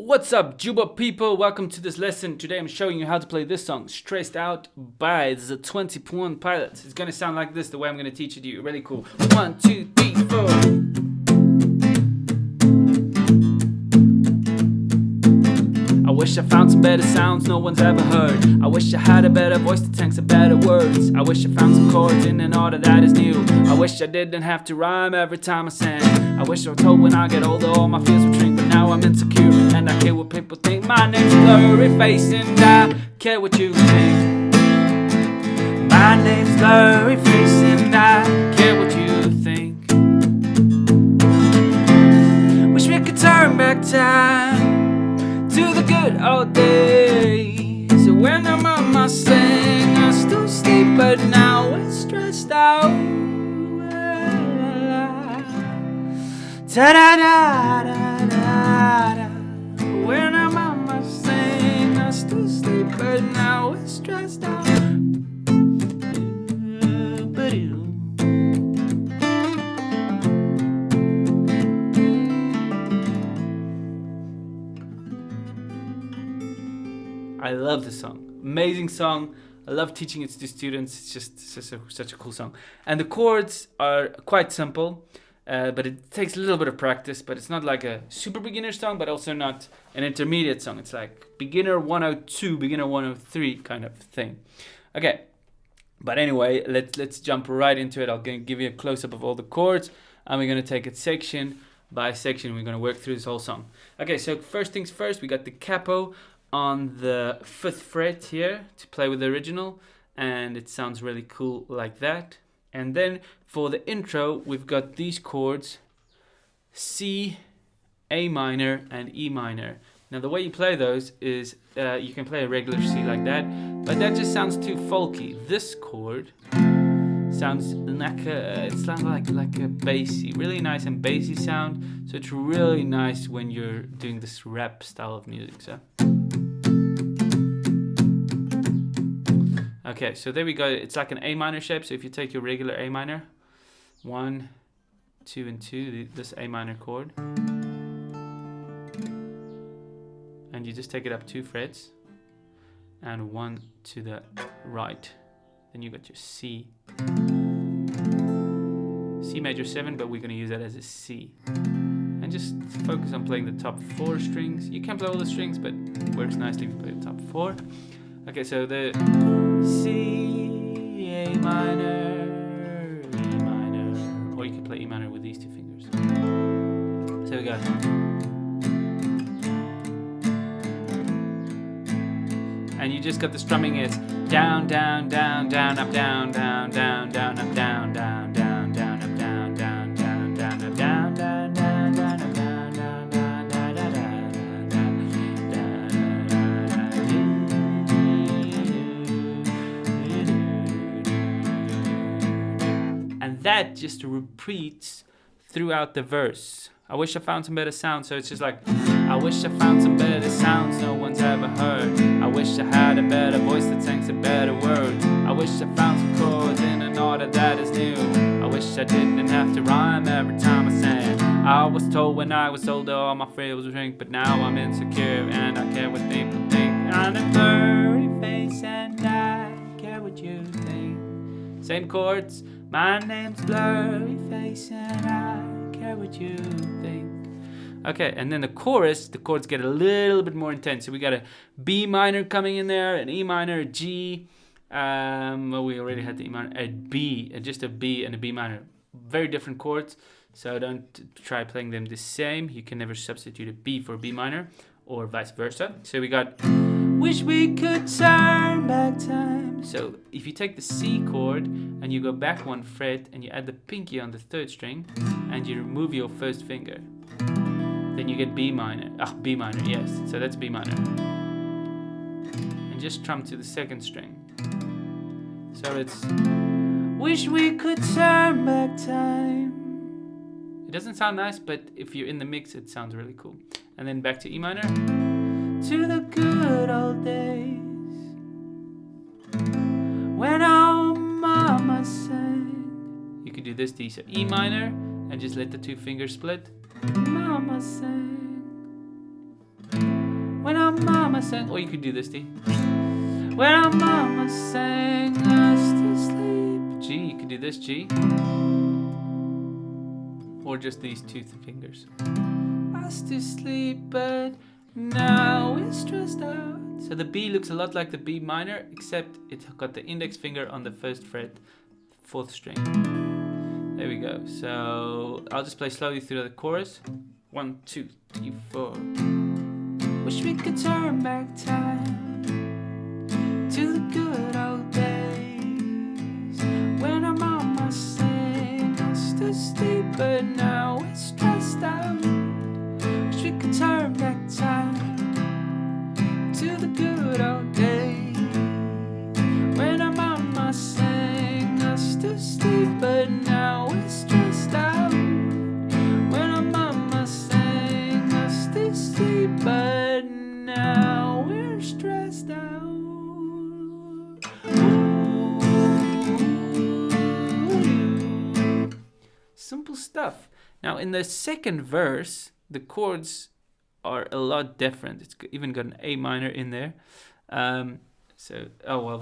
What's up, Jooba people? Welcome to this lesson. Today I'm showing you how to play this song, Stressed Out by the 21pilots. It's gonna sound like this, the way I'm gonna teach it to you. Really cool. 1, 2, 3, 4. I wish I found some better sounds no one's ever heard. I wish I had a better voice that sang some better words. I wish I found some chords in an order that is new. I wish I didn't have to rhyme every time I sang. I wish I was told when I get older all my fears would shrink. But now I'm insecure and I care what people think. My name's Blurry Face and I care what you think. My name's Blurry Face and I care what you think. Wish we could turn back time to the good old days when our mama sang us to sleep, but now we're stressed out. Da-da-da-da-da-da. When our mama sang us to sleep, but now we're stressed out. I love this song. Amazing song. I love teaching it to students. It's just such a cool song. And the chords are quite simple, but it takes a little bit of practice. But it's not like a super beginner song, but also not an intermediate song. It's like beginner 102, beginner 103 kind of thing. Okay, but anyway, let's jump right into it. I'll give you a close-up of all the chords, and we're going to take it section by section. We're going to work through this whole song. Okay, so first things first, we got the capo on the 5th fret here to play with the original, and it sounds really cool like that. And then for the intro, we've got these chords: C, A minor, and E minor. Now the way you play those is you can play a regular C like that, but that just sounds too folky. This chord sounds like a bassy, really nice and bassy sound. So it's really nice when you're doing this rap style of music. So okay, so there we go. It's like an A minor shape. So if you take your regular A minor, 1, 2, and 2, this A minor chord, and you just take it up 2 frets and 1 to the right. Then you got your C. C major 7, but we're going to use that as a C. And just focus on playing the top 4 strings. You can play all the strings, but it works nicely if you play the top 4. Okay, so the C, A minor, E minor, or you can play E minor with these 2 fingers. So we got, and you just got the strumming is down, down, down, down, up, down, down, down, down, up, down, down, down, down, up, down, down, down, down, up, down, down, down, down, up, down, down, down, down, down, and that just repeats throughout the verse. I wish I found some better sounds. So it's just like, I wish I found some better sounds no one's ever heard. I wish I had a better voice that sang some better words. I wish I found some chords in an order that is new. I wish I didn't have to rhyme every time I sang. I was told when I was older all my fears would shrink, but now I'm insecure and I care what people think. I'm a blurry face and I care what you think. Same chords. My name's Blurry Face and I care what you think. Okay, and then the chorus, the chords get a little bit more intense. So we got a B minor coming in there, an E minor, a G. Well, we already had the E minor, a B, just a B and a B minor. Very different chords, so don't try playing them the same. You can never substitute a B for a B minor or vice versa. So we got, wish we could turn back time. So if you take the C chord and you go back 1 fret and you add the pinky on the 3rd string and you remove your 1st finger, then you get B minor. B minor, yes. So that's B minor. And just strum to the 2nd string. So it's, wish we could turn back time. It doesn't sound nice, but if you're in the mix, it sounds really cool. And then back to E minor. To the good old days when our mama sang. You could do this D, so E minor, and just let the 2 fingers split. Mama sang. our mama sang, or you could do this D. When our mama sang us to sleep. G, you could do this G. Or just these two fingers. Us to sleep, but now we're stressed out. So the B looks a lot like the B minor, except it's got the index finger on the first fret, 4th string. There we go. So I'll just play slowly through the chorus. 1, 2, 3, 4. Wish we could turn back time to the good old days when our mama sang us to sleep, but now we're stressed out. Wish we could turn back time to the good old days when our mama sang us to sleep, but now we're stressed out. When our mama sang us to sleep, but now we're stressed out. Ooh. Simple stuff. Now in the second verse, the chords are a lot different. It's even got an A minor in there. The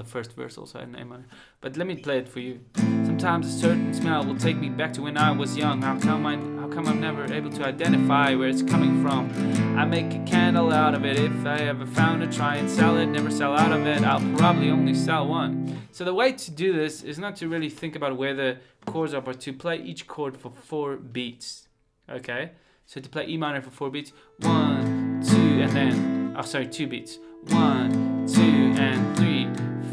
first verse also had an A minor. But let me play it for you. Sometimes a certain smell will take me back to when I was young. How come I'm never able to identify where it's coming from? I make a candle out of it. If I ever found it, try and sell it. Never sell out of it. I'll probably only sell one. So the way to do this is not to really think about where the chords are, but to play each chord for 4 beats. Okay? So to play E minor for 4 beats, 1, 2, and then, 2 beats. 1, 2, and 3,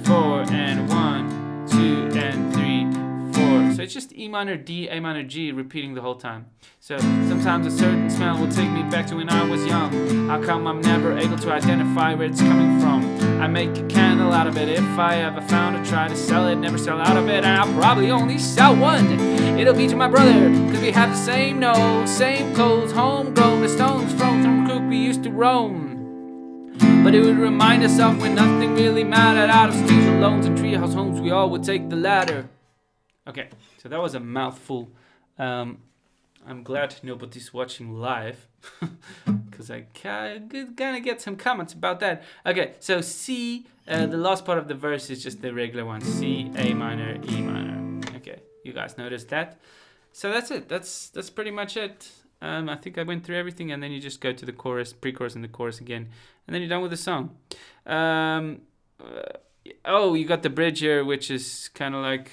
4, and 1, 2, and 3, 4. So it's just E minor, D, A minor, G, repeating the whole time. So sometimes a certain smell will take me back to when I was young. How come I'm never able to identify where it's coming from? I make a candle out of it. If I ever found it, try to sell it. Never sell out of it, and I'll probably only sell one. It'll be to my brother, cause we have the same nose, same clothes, homegrown, the stones thrown from the crook we used to roam. But it would remind us of when nothing really mattered. Out of streets and loans and treehouse homes, we all would take the ladder. Okay, so that was a mouthful. I'm glad nobody's watching live, because I gonna get some comments about that. Okay, so C, the last part of the verse is just the regular one. C, A minor, E minor. Okay, you guys noticed that? So that's it. That's pretty much it. I think I went through everything, and then you just go to the chorus, pre-chorus, and the chorus again, and then you're done with the song. You got the bridge here, which is kind of like,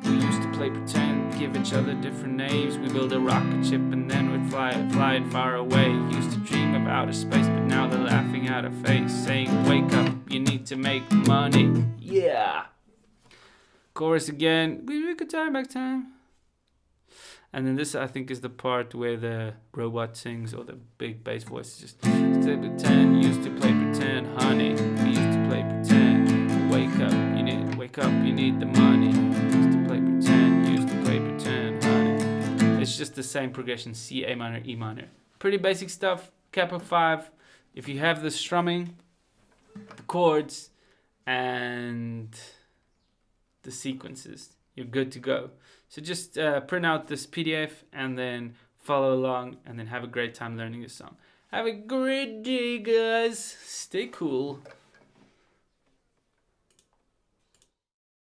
we used to play pretend, give each other different names. We build a rocket ship and then we'd fly it far away. Used to dream of outer space, but now they're laughing at our face, saying, wake up, you need to make money. Yeah. Chorus again, we could turn back time. And then this, I think, is the part where the robot sings, or the big bass voice is just, used to pretend, used to play pretend, honey. We used to play pretend. Wake up, you need the money. Used to play pretend, honey. It's just the same progression, C, A minor, E minor. Pretty basic stuff, capo 5. If you have the strumming, the chords, and the sequences, you're good to go. So just print out this PDF and then follow along, and then have a great time learning this song. Have a great day, guys. Stay cool.